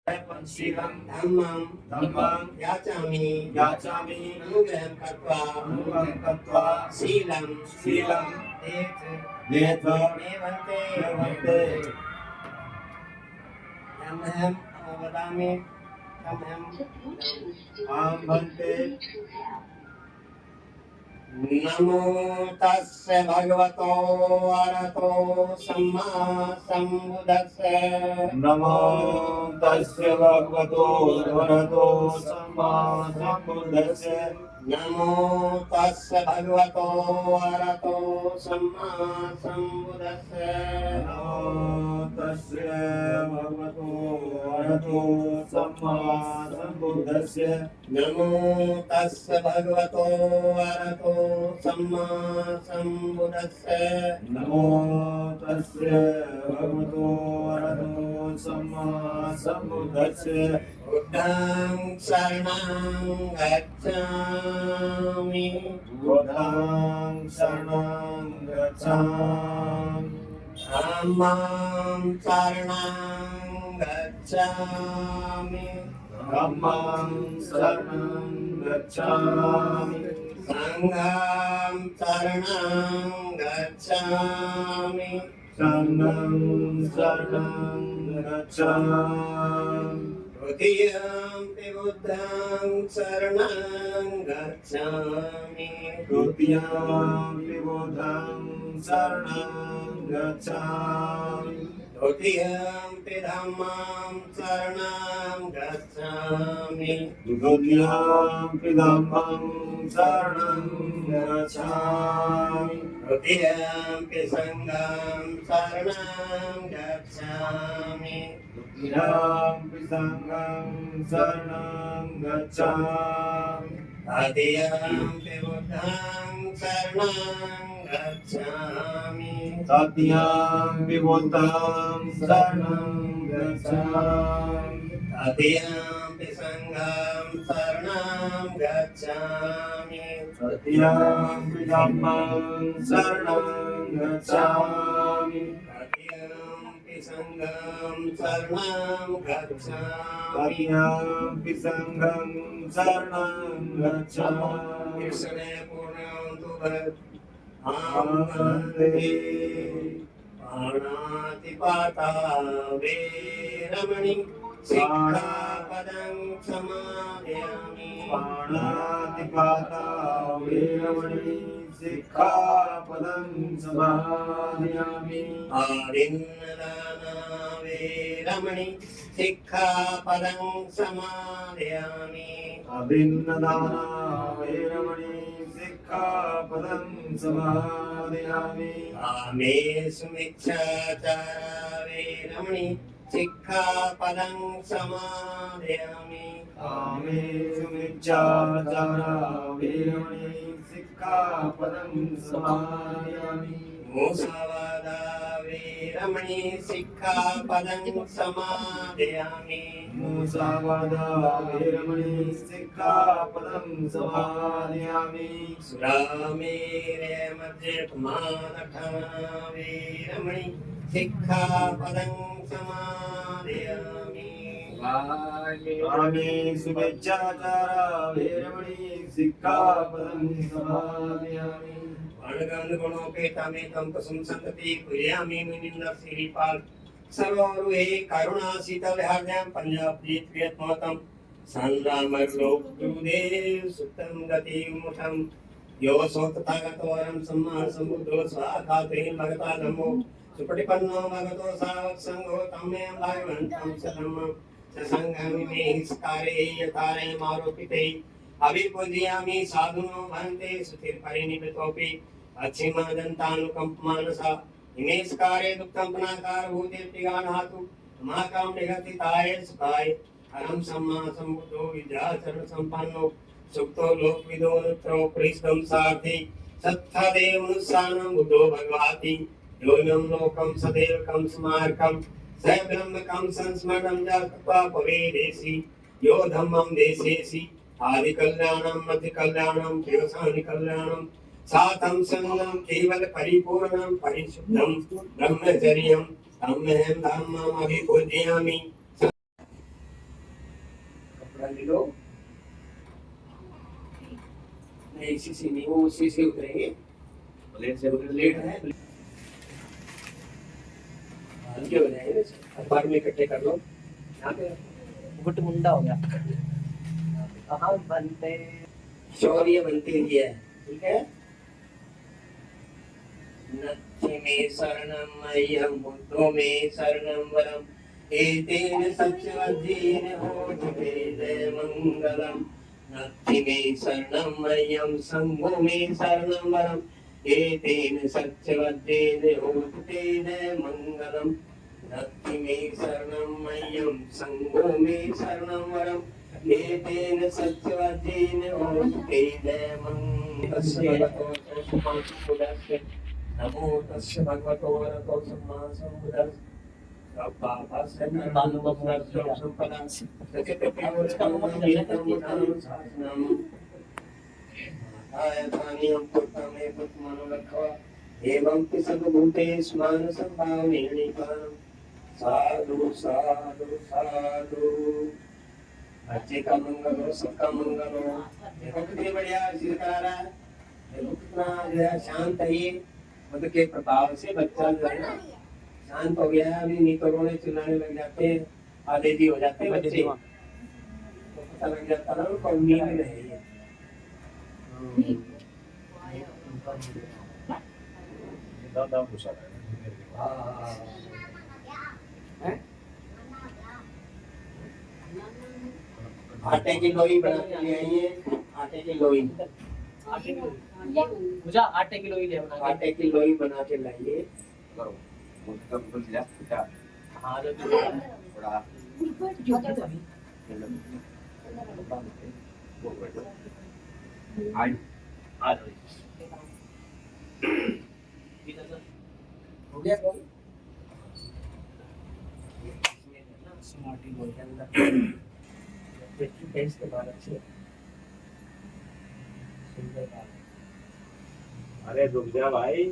शीलं धम्मं याचामि अनुग्रहं कृत्वा शीलं देथ मे भन्ते अहं वदामि आं भन्ते। नमो तस्य भगवतो अरहतो सम्मा सम्बुद्धस्से। नमो तस्य भगवतो अरहतो सम्मा सम्बुद्धस्से। नमो तस्य भगवतो अरहतो सम्मा सम्बुद्धस्से। नमो तस्य भगवतो अरहतो सम्मा सम्बुद्धस्से। नमो तस्य भगवतो अरहतो सम्मा सम्बुद्धस्से। नमो तस्य भगवतो अरहतो सम्मा सम्बुद्धस्से। बुद्धं शरणं गच्छामि बुद्धं शरणं गच्छामि। धम्मं शरणं गच्छामि धम्मं शरणं गच्छामि। संघं शरणं गच्छामि शरणं शरणं गच्छामि। द्वितीयंपि बुद्धं शरणं गच्छामि द्वितीयंपि बुद्धं शरणं गच्छामि। द्वितीयंपि धम्मं शरणं गच्छामि द्वितीयंपि धम्मं शरणं गच्छामि। द्वितीयंपि संघं शरणं गच्छामि द्वितीयंपि संघं शरणं गच्छामि। तृतीयंपि बुद्धं शरणं गच्छामि तृतीयंपि बुद्धं शरणं गच्छामि। तृतीयंपि संघं शरणं गच्छामि तृतीयंपि धम्मं शरणं गच्छामि। तृतीयंपि संघं शरणं गच्छामि तृतीयंपि संघं शरणं गच्छामि। कृष्णे पूर्णं तु भरत् वन्दे पाणातिपाता वेरमणि सिक्खापदं समादयामि पाणातिपाता वेरमणि सिक्खापदं समादयामि। आदिन्नदाना वेरमणि सिक्खापदं समादयामि अभिन्नदाना वेरमणि सिक्खापदं समादयामि। कामेषु मिच्छाचारा वेरमणि सिक्खापदं समादयामि कामेषु मिच्छाचारा वेरमणि सिक्खापदं समादयामि। मुसावादा वेरमणि सिक्खापदं समादयामि मुसावादा वेरमणि सिक्खापदं समादयामि। सुरामेरे मद्यपानठा वेरमणि सिक्खापदं समादयामि कामेषु मिच्छाचारा वेरमणि सिक्खापदं समादयामि। वर्णगंध गुणोपेतमेतं कुसुम संतति कुर्यामि मुनिंदर श्रीपाल सर्वरुहे करुणा शीतल हृदयं पंजाब जीत वियतमतम संरामलोक दुदेव सुतम गति मुठम यो सोतथागतवरं सम्मा समुद्रो स्वाखाते भगता धम्मो सुपटिपन्नो भगतो सावक संघो तम्मे भागवन्तं सधम्म ससंगमि मे हिस्कारे यतारे मारोपिते अभिपूजयामि साधुनो भन्ते सुतिर परिनिपितोपि अच्छिमादन्तानुकम्पमानसा इमेस्कारे दुःखं पुनाकार भूतेऽप्यगानहातु महाकाम निगतिताय सुखाय हरं सम्मा सम्बुद्धो विद्याचरण संपन्नो सुक्तो लोकविदो नुत्रो प्रीष्टं सार्थी सत्थदेव मनुष्यानं बुद्धो भगवाति योऽयं लोकं सदेवकं स्मारकं स ब्रह्मकं संस्मरणं जात्वा पवेदेसि यो धम्मं देशेसि आदि कल्याणं मध्य कल्याणं केवसानि कल्याणं सातं संगं केवल परिपूर्णं परिशुद्धं ब्रह्मचर्यं तमेहं धम्मम् अभिपूजयामि ले लो। नहीं इसी से नहीं, वो उसी से उतरेंगे। प्लेट से उतर लेट है, हल्के हो जाएंगे। अखबार में इकट्ठे कर लो। यहाँ पे गुट मुंडा हो गया। कहाँ बनते शौर्य बनते ही है, ठीक है। नत्थि मे शरणं मह्यं बुद्धो मे शरणं वरम् एतेन सत्यवद्येन होतुते जयमङ्गलम्। नत्थि मे शरणं मह्यं संඝो मे शरणं वरम् एतेन सत्यवद्येन होतुते जयमङ्गलम्। नत्थि मे शरणं मह्यं संघो मे शरणं वरम् एतेन सत्यवद्येन होतुते जयमङ्गलम्। नमो तस्य भगवतो वरदो सम्मा सम्बुद्धस्स। एवं सर्वभूतेष्मान् संभावनेणिपानं साधु साधु साधु। बच्चे का मंगल हो, सबका मंगल हो। देखो कितनी बढ़िया चीज करा रहा है, देखो कितना जो है शांत है ये। मतलब के प्रभाव से बच्चा जो है ना शांत हो गया है। अभी नहीं तो रोने चिल्लाने लग जाते हैं, आधे जी हो जाते हैं बच्चे, तो पता लग जाता है ना उनको नींद में है ये। आटे की लोई बना के ले आइए, आटे की लोई। मुझे आटे की लोई ले बना आटे की लोई बना के लाइए। हाँ जो थोड़ा आज आज हो गया कौन? स्मार्टी बोल के अंदर टेस्ट के बाद अच्छे सुंदर बात। अरे रुक जा भाई,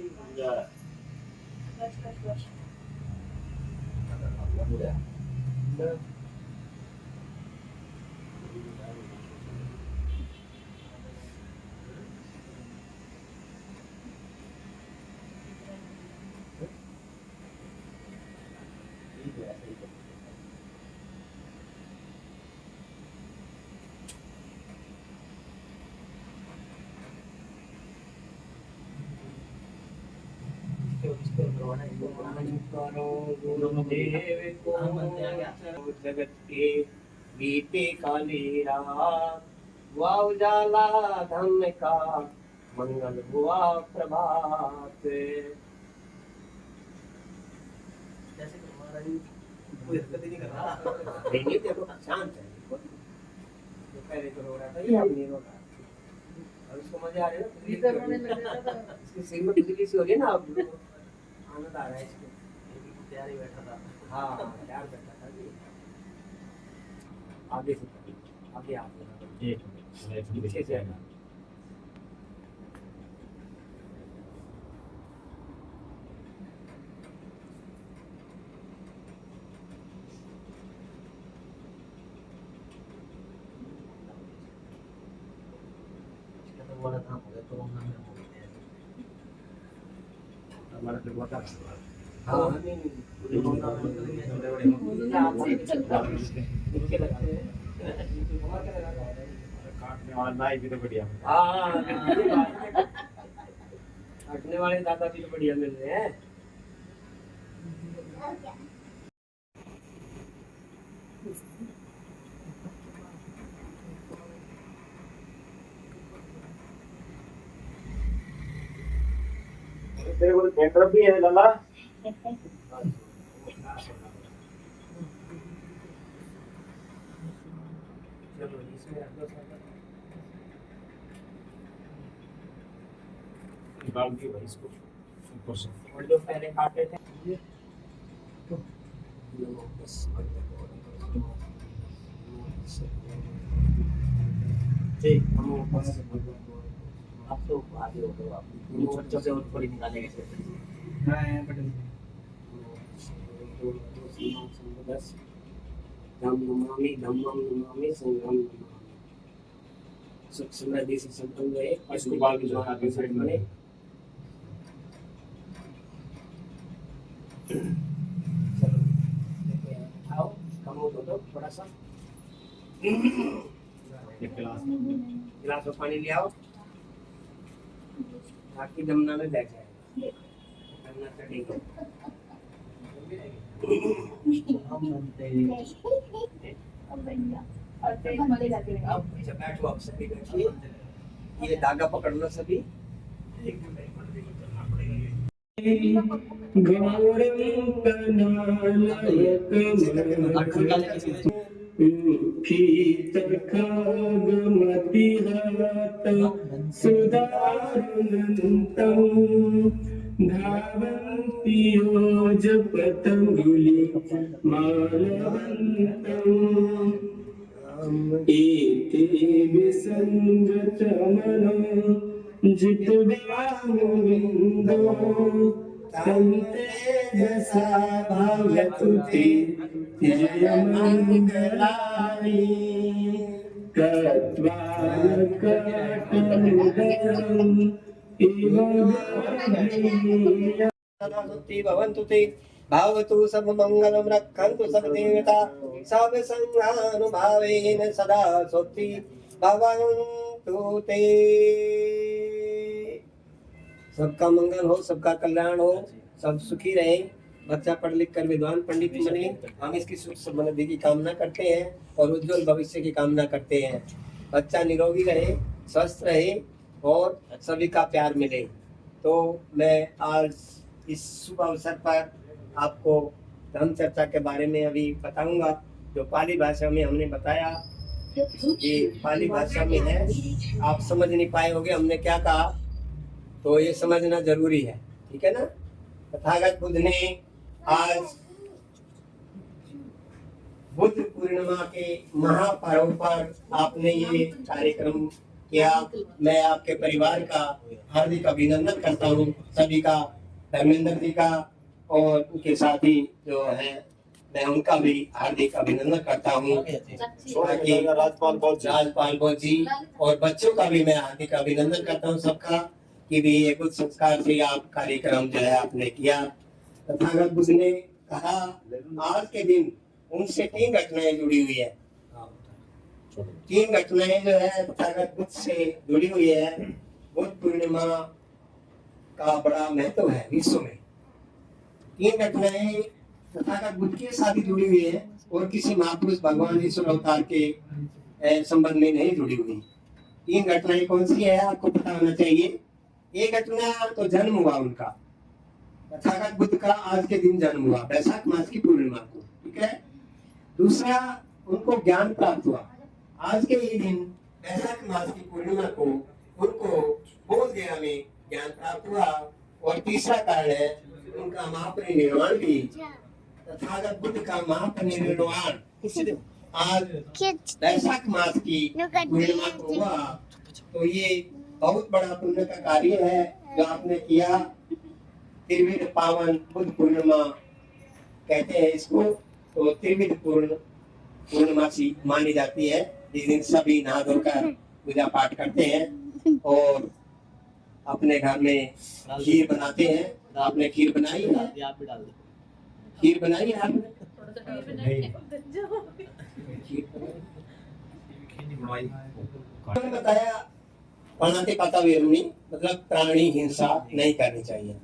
करो गुरुदेव को जगत के बीते काली रात, हुआ उजाला धम्म का मंगल हुआ प्रभात। जैसे कि हमारा ही कोई हरकत ही नहीं कर रहा। नहीं देखो शांत है, जो पहले तो रो रहा था ये अब नहीं रो रहा। अब इसको मजा आ रहा है ना, इसके सिर में बिजली सी हो रही है ना, अब आनंद आ रहा है इसको। तैयार ही बैठा था। हाँ प्यार बैठा था जी। आगे से आगे आगे पीछे से आना। तो बोला था मुझे तो रोना में हो गया। हमारा तो बहुत हाँ नहीं रोना नीचे लगाते हैं। काटने वाला नाई भी तो बढ़िया। हाँ काटने वाले दादा भी तो बढ़िया मिल रहे हैं। तेरे को थिएटर भी है लाला। चलो इसमें रख दो सारा। निकाल के भाई इसको ऊपर से। और जो पहले काटे थे ये बस ठीक हम ऊपर से आप तो आगे हो गए आप छोटे से और थोड़ी निकालेंगे हाँ बटन धम नमामि धम्मं नमामि संघं नमामि। सुख समृद्धि से संपन्न रहे। इसको बाद में जो आगे साइड में बने। चलो लेके आओ, कम हो तो थोड़ा सा एक गिलास में पानी ले आओ ताकि जमुना में बैठ जाए, जमुना चढ़ेगा। अच्छा बैठो, आप सभी बैठिए। ये धागा पकड़ना सभी। धावन्ति योजपतङ्गुली मालवन्तम् एते विसङ्गतमनो जितवामुविन्दो तन्ते दशा भवतु ते जयमङ्गलानि कत्वालकटमुदरम् भवन्तु ते भावतु सब मंगलम रक्षन्तु सब देवता सब संघानुभावेन सदा सोति भवन्तु ते। सबका मंगल हो, सबका कल्याण हो, सब सुखी रहे, बच्चा पढ़ लिख कर विद्वान पंडित बने। हम इसकी सुख समृद्धि की कामना करते हैं और उज्जवल भविष्य की कामना करते हैं। बच्चा निरोगी रहे, स्वस्थ रहे और सभी का प्यार मिले। तो मैं आज इस शुभ अवसर पर आपको धर्म चर्चा के बारे में अभी बताऊंगा, जो पाली भाषा में हमने बताया। ये पाली भाषा में है, आप समझ नहीं पाए होंगे हमने क्या कहा, तो ये समझना जरूरी है, ठीक है ना। तथागत बुद्ध ने आज बुद्ध पूर्णिमा के महापर्व पर आपने ये कार्यक्रम किया। मैं आपके परिवार का हार्दिक अभिनंदन करता हूँ, सभी का, धर्मेंद्र जी का और उनके साथी जो है, मैं उनका भी हार्दिक अभिनंदन करता हूँ। राजपाल बोध जी और बच्चों का भी मैं हार्दिक अभिनंदन करता हूँ सबका, कि भी एक उच्च संस्कार से आप कार्यक्रम जो है आपने किया। तथागत बुद्ध ने कहा आज के दिन उनसे 3 घटनाएं जुड़ी हुई है। 3 घटनाएं जो है तथागत बुद्ध से जुड़ी हुई है। बुद्ध पूर्णिमा का बड़ा महत्व है विश्व में। 3 घटनाएं तथागत बुद्ध के साथ ही जुड़ी हुई है और किसी महापुरुष भगवान ईश्वर अवतार के संबंध में नहीं जुड़ी हुई। 3 घटनाएं कौन सी है आपको पता होना चाहिए। एक घटना तो जन्म हुआ उनका, तथागत बुद्ध का आज के दिन जन्म हुआ, वैशाख मास की पूर्णिमा को, ठीक है। दूसरा, उनको ज्ञान प्राप्त हुआ आज के ही दिन वैशाख मास की पूर्णिमा को, उनको बोध गया में ज्ञान प्राप्त हुआ। और तीसरा कारण है उनका महापरिनिर्वाण भी, तथागत बुद्ध का महापरिनिर्वाण आज वैशाख मास की पूर्णिमा को हुआ। तो ये बहुत बड़ा पुण्य का कार्य है जो आपने किया। त्रिविध पावन बुद्ध पूर्णिमा कहते हैं इसको। तो त्रिविध पूर्णमासी मानी जाती है। इस दिन सभी नहा धोकर पूजा पाठ करते हैं और अपने घर में खीर बनाते हैं। आपने खीर बनाई है? खीर बनाई है आपने? बताया पाणाति पाता वेरुणी, मतलब प्राणी हिंसा नहीं करनी चाहिए।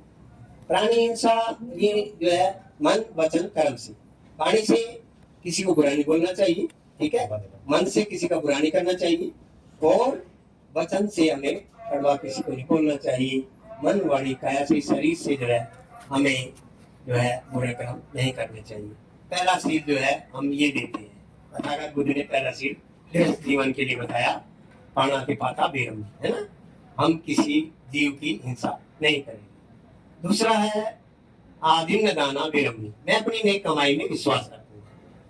प्राणी हिंसा ये जो है मन वचन कर्म से, वाणी से किसी को बुरा नहीं बोलना चाहिए, ठीक है। मन से किसी का बुरा नहीं करना चाहिए और वचन से हमें कड़वा किसी को नहीं बोलना चाहिए। मन वाणी काया से शरीर से जो है हमें जो है बुरे कर्म नहीं करने चाहिए। पहला सीख जो है हम ये देते हैं, तथागत बुद्ध ने पहला सीख जीवन के लिए बताया, पाणाति पाता वेरुणी, है ना। हम किसी जीव की हिंसा नहीं करेंगे। दूसरा है आदिन्न दाना वेरुणी, मैं अपनी नेक कमाई में विश्वास रखूंगा,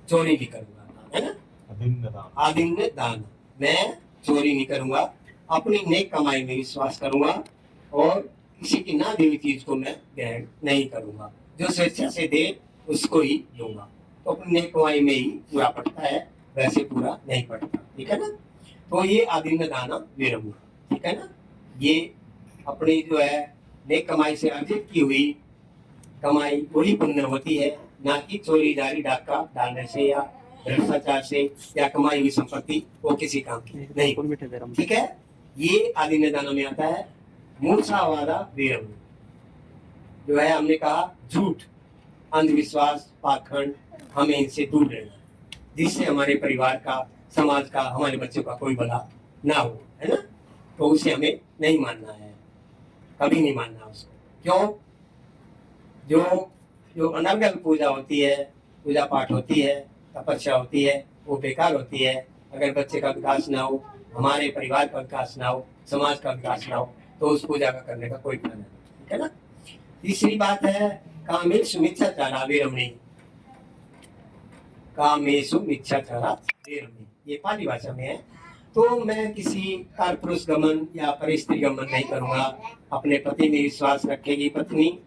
चोरी नहीं करूंगा, है ना। आदिन्न दान, मैं चोरी नहीं करूंगा, अपनी नेक कमाई में विश्वास करूंगा और किसी की ना दी हुई चीज को मैं ग्रहण नहीं करूंगा। जो स्वेच्छा से दे उसको ही दूंगा। तो अपनी नेक कमाई में ही पूरा पड़ता है, वैसे पूरा नहीं पड़ता। ठीक है ना। तो ये आदिन्य दाना विरम, ठीक है ना। ये अपनी जो है नेक कमाई से अर्जित की हुई कमाई वही पुण्य होती है, ना कि चोरी जारी डाका डालने से या भ्रष्टाचार से या कमाई हुई संपत्ति वो किसी काम की नहीं। ठीक है। ये आदिन्य दाना में आता है। मूर्छावादा वीरम, जो है हमने कहा झूठ, अंधविश्वास, पाखंड, हमें इनसे दूर रहना, जिससे हमारे परिवार का, समाज का, हमारे बच्चों का कोई भला ना हो, है ना। तो उसे हमें नहीं मानना है, कभी नहीं मानना उसको। क्यों? जो अनर्गल पूजा होती है, पूजा पाठ होती है, तपस्या होती है, वो बेकार होती है अगर बच्चे का विकास ना हो, हमारे परिवार का विकास ना हो, समाज का विकास ना हो, तो उस पूजा का करने का कोई फायदा नहीं। ठीक है ना। तीसरी बात है कामेषु मिथ्याचारा विरमणि। कामेषु मिथ्याचारा विरमणि, ये पाली भाषा में है। तो मैं किसी कारपुरुष गमन या परिस्त्री गमन नहीं करूंगा। अपने पति में विश्वास रखेगी पत्नी,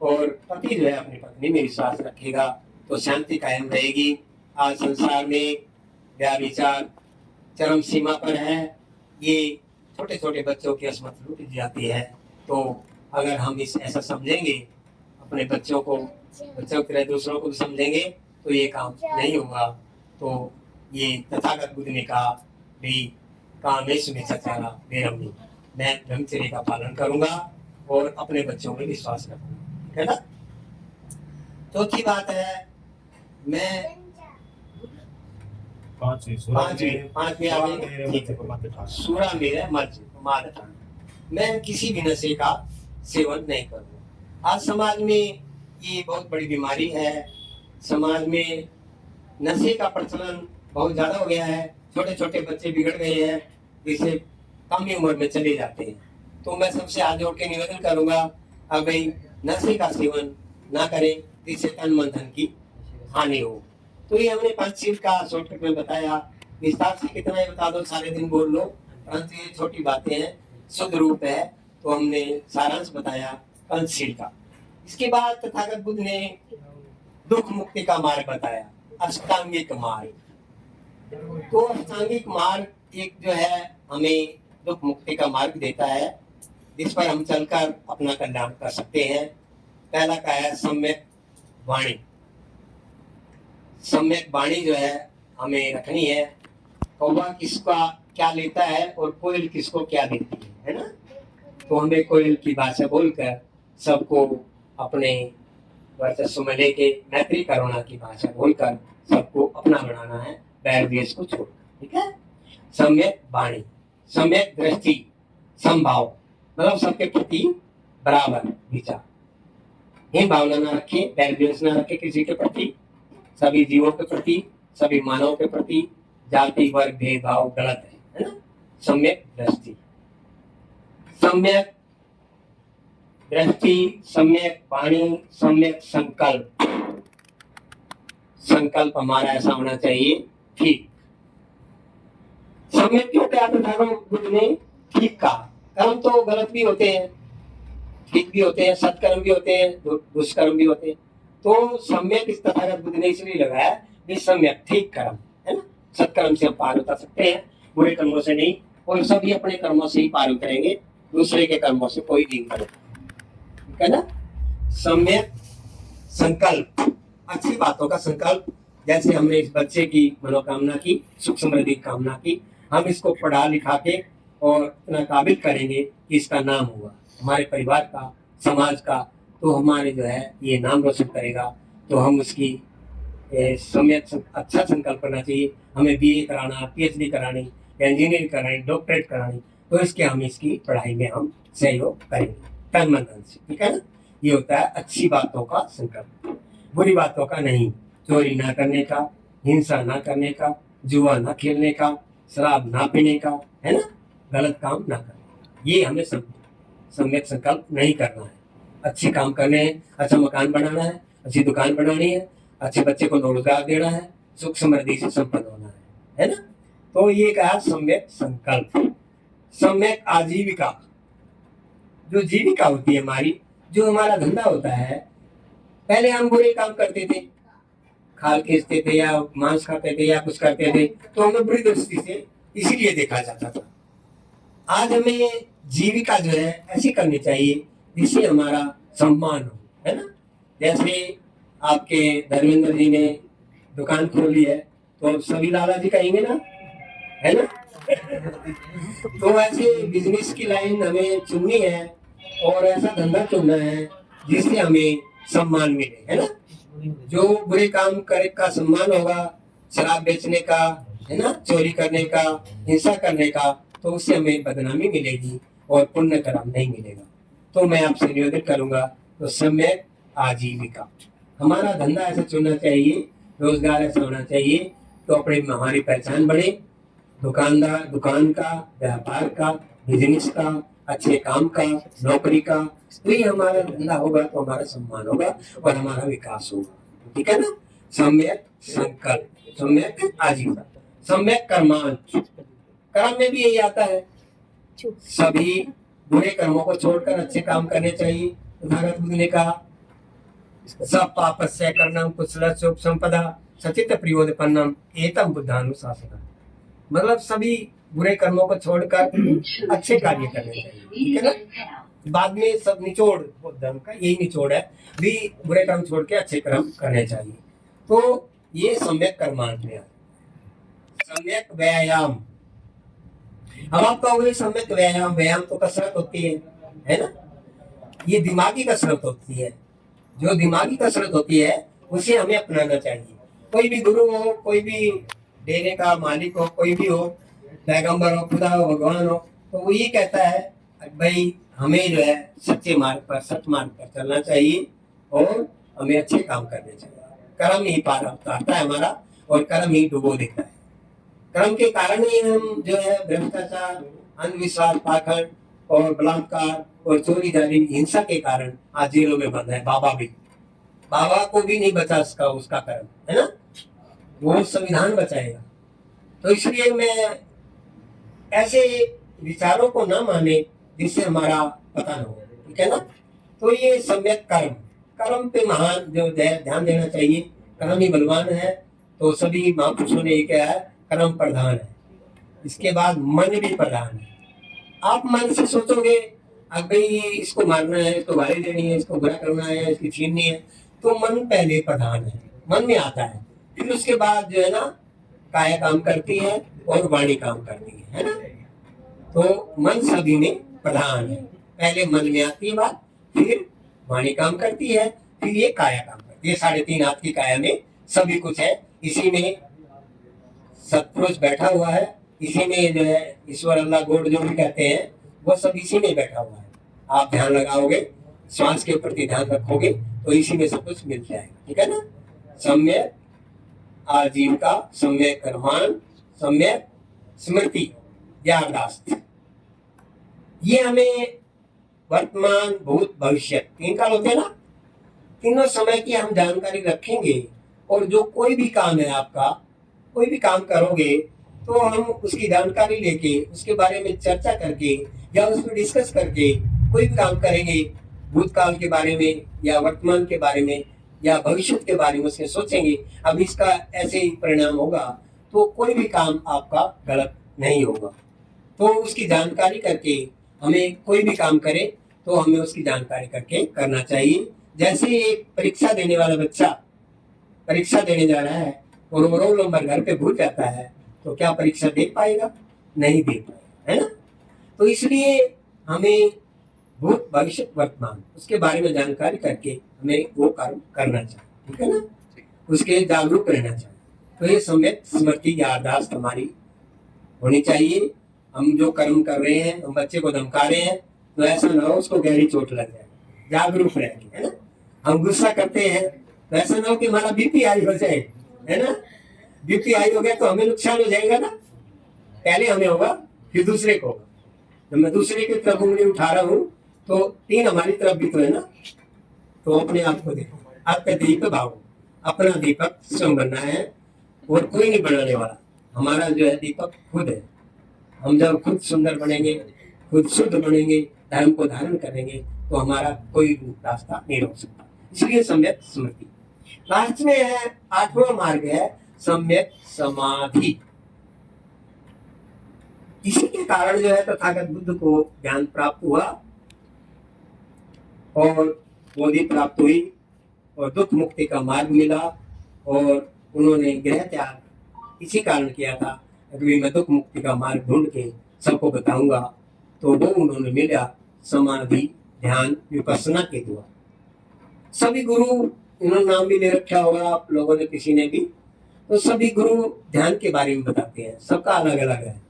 और पति जो है अपनी पत्नी में विश्वास रखेगा, तो शांति कायम रहेगी। आज संसार में व्याभिचार चरम सीमा पर है। ये छोटे छोटे बच्चों की अस्मत लूट जाती है। तो अगर हम इस ऐसा समझेंगे, अपने बच्चों की तरह दूसरों को भी समझेंगे, तो ये काम नहीं होगा। तो ये तथागत बुद्ध ने कहा भी कामेषु मिथ्याचारा विरमणि, मैं ब्रह्मचर्य का पालन करूंगा और अपने बच्चों में विश्वास रखूंगा, है ना। चौथी बात है मैं पांचवी आ गई, ठीक है। सूरा मेरा मर्ज मादता, मैं किसी भी नशे का सेवन नहीं करूंगा। आज समाज में ये बहुत बड़ी बीमारी है। समाज में नशे का प्रचलन बहुत ज्यादा हो गया है। छोटे छोटे बच्चे बिगड़ गए हैं, जिसे कम ही उम्र में चले जाते हैं। तो मैं सबसे हाथ जोड़ के निवेदन करूंगा, अगर नशे का सेवन ना करें, जिससे तन मन धन की हानि हो। तो ये हमने पंचशील का शॉर्टकट में बताया। विस्तार से कितना ही बता दो, सारे दिन बोल लो, परंतु ये छोटी बातें हैं, शुद्ध रूप है। तो हमने सारांश बताया पंचशील का। इसके बाद तथागत बुद्ध ने दुख मुक्ति का मार्ग बताया, अष्टांगिक मार्ग। तो अष्टांगिक मार्ग एक जो है हमें दुख मुक्ति का मार्ग देता है, जिस पर हम चलकर अपना कल्याण कर सकते हैं। पहला का है सम्यक वाणी। सम्यक वाणी जो है हमें रखनी है। कौवा किसका क्या लेता है और कोयल किसको क्या देती है ना। तो हमें कोयल की भाषा बोलकर सबको अपने वर्चस्व में लेके मैत्री करुणा की भाषा बोलकर सबको अपना बनाना है, बैर द्वेष को छोड़कर। ठीक है। सम्यक वाणी, सम्यक दृष्टि, समभाव, मतलब सबके प्रति बराबर विचार, ये भावना ना रखे, बैर द्वेष ना रखे किसी के प्रति, सभी जीवों के प्रति, सभी मानवों के प्रति। जाति वर्ग भेदभाव गलत है ना। सम्यक दृष्टि, सम्यक दृष्टि, सम्यक वाणी, सम्यक संकल्प। संकल्प हमारा ऐसा होना चाहिए ठीक। सम्यक क्यों क्या था बुद्ध ने ठीक कहा। कर्म तो गलत भी होते हैं, ठीक भी होते हैं, सत्कर्म भी होते हैं, दुष्कर्म भी होते हैं। तो सम्यक इस तथागत बुद्ध ने इसलिए लगाया कि सम्यक ठीक कर्म है ना। सत्कर्म से हम पार उतर सकते हैं, बुरे कर्मों से नहीं। और सभी अपने कर्मों से ही पार उतरेंगे, दूसरे के कर्मों से कोई नहीं करेगा, है ना। सम्यक संकल्प, अच्छी बातों का संकल्प। जैसे हमने इस बच्चे की मनोकामना की, सुख समृद्धि की कामना की, हम इसको पढ़ा लिखा के और इतना काबिल करेंगे कि इसका नाम होगा हमारे परिवार का, समाज का। तो हमारे जो है ये नाम रोशन करेगा। तो हम उसकी सम्यक अच्छा संकल्प करना चाहिए। हमें बीए कराना, पीएचडी करानी, इंजीनियरिंग करानी, डॉक्टरेट करानी, तो इसके हम इसकी पढ़ाई में हम सहयोग करेंगे तन मन धन से। ठीक है ना। ये होता है अच्छी बातों का संकल्प, बुरी बातों का नहीं। चोरी ना करने का, हिंसा ना करने का, जुआ ना खेलने का, शराब ना पीने का, है ना, गलत काम ना करने, ये हमें सम्यक संकल्प नहीं करना है। अच्छे काम करने हैं, अच्छा मकान बनाना है, अच्छी दुकान बनानी है, अच्छे बच्चे को रोजगार देना है, सुख समृद्धि से संपन्न होना है ना। तो ये कहा सम्यक संकल्प। सम्यक आजीविका, जो जीविका होती है हमारी, जो हमारा धंधा होता है। पहले हम बुरे काम करते थे, खाल खींचते थे या मांस खाते थे या कुछ करते थे तो हमें बुरी दृष्टि से इसीलिए देखा जाता था। आज हमें जीविका जो है ऐसी करनी चाहिए जिससे हमारा सम्मान हो, है ना। जैसे आपके धर्मेंद्र जी ने दुकान खोली है तो अब सभी लाला जी कहेंगे ना, है ना। तो ऐसे बिजनेस की लाइन हमें चुननी है और ऐसा धंधा चुनना है जिससे हमें सम्मान मिले, है ना। जो बुरे काम करे का सम्मान होगा, शराब बेचने का, है ना, चोरी करने का, हिंसा करने का, तो उससे हमें बदनामी मिलेगी और पुण्य कर्म नहीं मिलेगा। तो मैं आपसे निवेदन करूंगा तो सम्यक आजीविका हमारा धंधा ऐसा चुनना चाहिए, रोजगार ऐसा होना चाहिए तो अपने हमारी पहचान बढ़े, दुकानदार दुकान का, व्यापार का, बिजनेस का, अच्छे काम का, नौकरी का, तो ये हमारा धंधा होगा तो हमारा सम्मान होगा और हमारा विकास होगा, ठीक है ना। सम्यक संकल्प, सम्यक आजीविका, सम्यक कर्मांत, कर्म में भी यही आता है, सभी बुरे कर्मों को छोड़कर अच्छे काम करने चाहिए। तथागत बुद्ध ने कहा सब पापस्य कर्णम कुशल शुभ संपदा सचित प्रियोदपन्नम एतम बुद्धानुशासनम, मतलब सभी बुरे कर्मों को छोड़कर अच्छे कार्य करने चाहिए, ठीक है ना। बाद में सब निचोड़ धर्म का यही निचोड़ है, भी बुरे कर्म छोड़ के अच्छे कर्म करने चाहिए। तो ये सम्यक कर्मांत में है। सम्यक व्यायाम, अब आप कहोगे सम्यक व्यायाम, व्यायाम तो कसरत होती है ना। ये दिमागी कसरत होती है, जो दिमागी कसरत होती है उसे हमें अपनाना चाहिए। कोई भी गुरु हो, कोई भी डेरे का मालिक हो, कोई भी हो, पैगंबर हो, खुदा हो, भगवान हो, तो वो ये कहता है भाई हमें जो है सच्चे मार्ग पर, सत्य मार्ग पर चलना चाहिए और हमें अच्छे काम करने चाहिए। कर्म ही पार उतारता है हमारा और कर्म ही डुबो देता है। कर्म के कारण ही हम जो है भ्रष्टाचार, अंधविश्वास, पाखंड और बलात्कार और चोरी जारी हिंसा के कारण आज जेलों में बंद है। बाबा को भी नहीं बचा उसका कर्म, है ना, वो संविधान बचाएगा। तो इसलिए मैं ऐसे विचारों को ना माने जिससे हमारा पतन हो, ठीक है ना। तो ये सम्यक कर्म, कर्म पे महान जो ध्यान देना चाहिए, कर्म ही बलवान है। तो सभी महापुरुषों ने ये कहा है कर्म प्रधान है, इसके बाद मन भी प्रधान है। आप मन से सोचोगे अब भाई इसको मारना है, इसको गाली देनी है, इसको बुरा करना है, इसकी छीननी है, तो मन पहले प्रधान है, मन में आता है। फिर उसके बाद जो है ना काया काम करती है और वाणी काम करती है ना। तो मन सभी में प्रधान है, पहले मन में आती है बात, फिर वाणी काम करती है, फिर ये काया काम करती है। 3.5 हाथ की काया में सभी कुछ है, इसी में सत्पुरुष बैठा हुआ है, इसी में जो है ईश्वर अल्लाह गॉड जो भी कहते हैं वो सब इसी में बैठा हुआ है। आप ध्यान लगाओगे, श्वास के प्रति ध्यान रखोगे तो इसी में सब कुछ मिल जाएगा, ठीक है ना। सम्यक आजीविका, सम्यक कर्मान, सम्यक स्मृति, याददाश्त, ये हमें वर्तमान, भूत, भविष्य 3 काल होते हैं ना, तीनों समय की हम जानकारी रखेंगे। और जो कोई भी काम है आपका, कोई भी काम करोगे तो हम उसकी जानकारी लेके उसके बारे में चर्चा करके या उसमें डिस्कस करके कोई भी काम करेंगे, भूतकाल के बारे में या वर्तमान के बारे में या भविष्य के बारे में उसमें सोचेंगे, अब इसका ऐसे ही परिणाम होगा, तो कोई भी काम आपका गलत नहीं होगा। तो उसकी जानकारी करके हमें कोई भी काम करे तो हमें उसकी जानकारी करके करना चाहिए। जैसे एक परीक्षा देने वाला बच्चा परीक्षा देने जा रहा है और वो रोल नंबर घर पे भूल जाता है तो क्या परीक्षा दे पाएगा? नहीं दे पाएगा, है ना। तो इसलिए हमें भूत, भविष्य, वर्तमान उसके बारे में जानकारी करके हमें वो कर्म करना चाहिए, ठीक है ना, उसके जागरूक रहना चाहिए। तो ये सम्यक स्मृति, याददाश्त हमारी होनी चाहिए। हम जो कर्म कर रहे हैं, हम बच्चे को धमका रहे हैं तो ऐसा ना हो उसको गहरी चोट लग जाए, जागरूक रहेंगे, है ना। हम गुस्सा करते हैं तो ऐसा ना हो कि हमारा बीपी हाई हो जाए, है ना। बीपी हाई हो गया तो हमें नुकसान हो जाएगा ना, पहले हमें होगा फिर दूसरे को होगा। जब मैं दूसरे की तरफ उंगली उठा रहा हूँ तो 3 हमारी तरफ भी तो है ना। तो अपने आप को देखो, आपका दीपक भाव, अपना दीपक स्वयं बनना है और कोई नहीं बनाने वाला। हमारा जो है दीपक खुद है। हम जब खुद सुंदर बनेंगे, खुद शुद्ध बनेंगे, धर्म को धारण करेंगे तो हमारा कोई रास्ता नहीं रोक सकता। इसलिए सम्यक स्मृति। लास्ट में है 8वां मार्ग है सम्यक समाधि। इसी के कारण जो है तथागत बुद्ध को ज्ञान प्राप्त हुआ और बोधि प्राप्त हुई और दुख मुक्ति का मार्ग मिला और उन्होंने गृह त्याग इसी कारण किया था कि मैं दुख मुक्ति का मार्ग ढूंढ के सबको बताऊंगा। तो वो उन्होंने मिला समाधि ध्यान विपස්සना के द्वारा। सभी गुरु, इन्होंने नाम भी ले रखा होगा आप लोगों ने किसी ने भी, तो सभी गुरु ध्यान के बारे में बताते हैं, सबका अलग अलग है।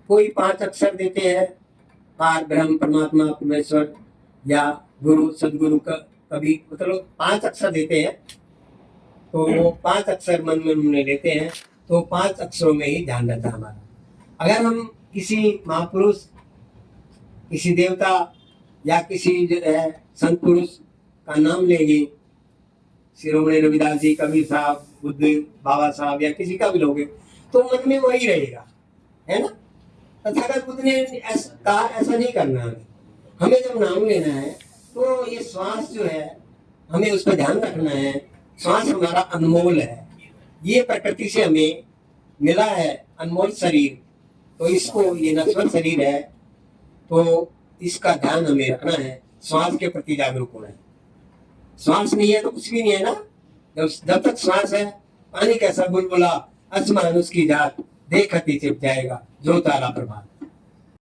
कोई 5 अक्षर देते हैं, पार ब्रह्म परमात्मा परमेश्वर या गुरु सदगुरु का कभी मतलब 5 अक्षर देते हैं, तो वो 5 अक्षर मन में उन्होंने लेते हैं, तो 5 अक्षरों में ही ध्यान रहता है हमारा। अगर हम किसी महापुरुष, किसी देवता या किसी जो है संत पुरुष का नाम लेंगे, शिरोमणि रविदास जी, कबीर साहब, बुद्ध बाबा साहब या किसी का भी लोगे, तो मन में वही रहेगा, है ना। तथागत बुद्ध ने ऐसा नहीं करना है। हमें जब नाम लेना है तो ये श्वास जो है हमें उस पर ध्यान रखना है। श्वास हमारा अनमोल है, ये प्रकृति से हमें मिला है अनमोल शरीर, तो इसको, ये नश्वर शरीर है, तो इसका ध्यान हमें रखना है, श्वास के प्रति जागरूक होना है। श्वास नहीं है तो कुछ भी नहीं है ना। जब तक श्वास है, पानी कैसा बुलबुला आसमान उसकी जात, देखती छिप जाएगा जो तारा प्रभात।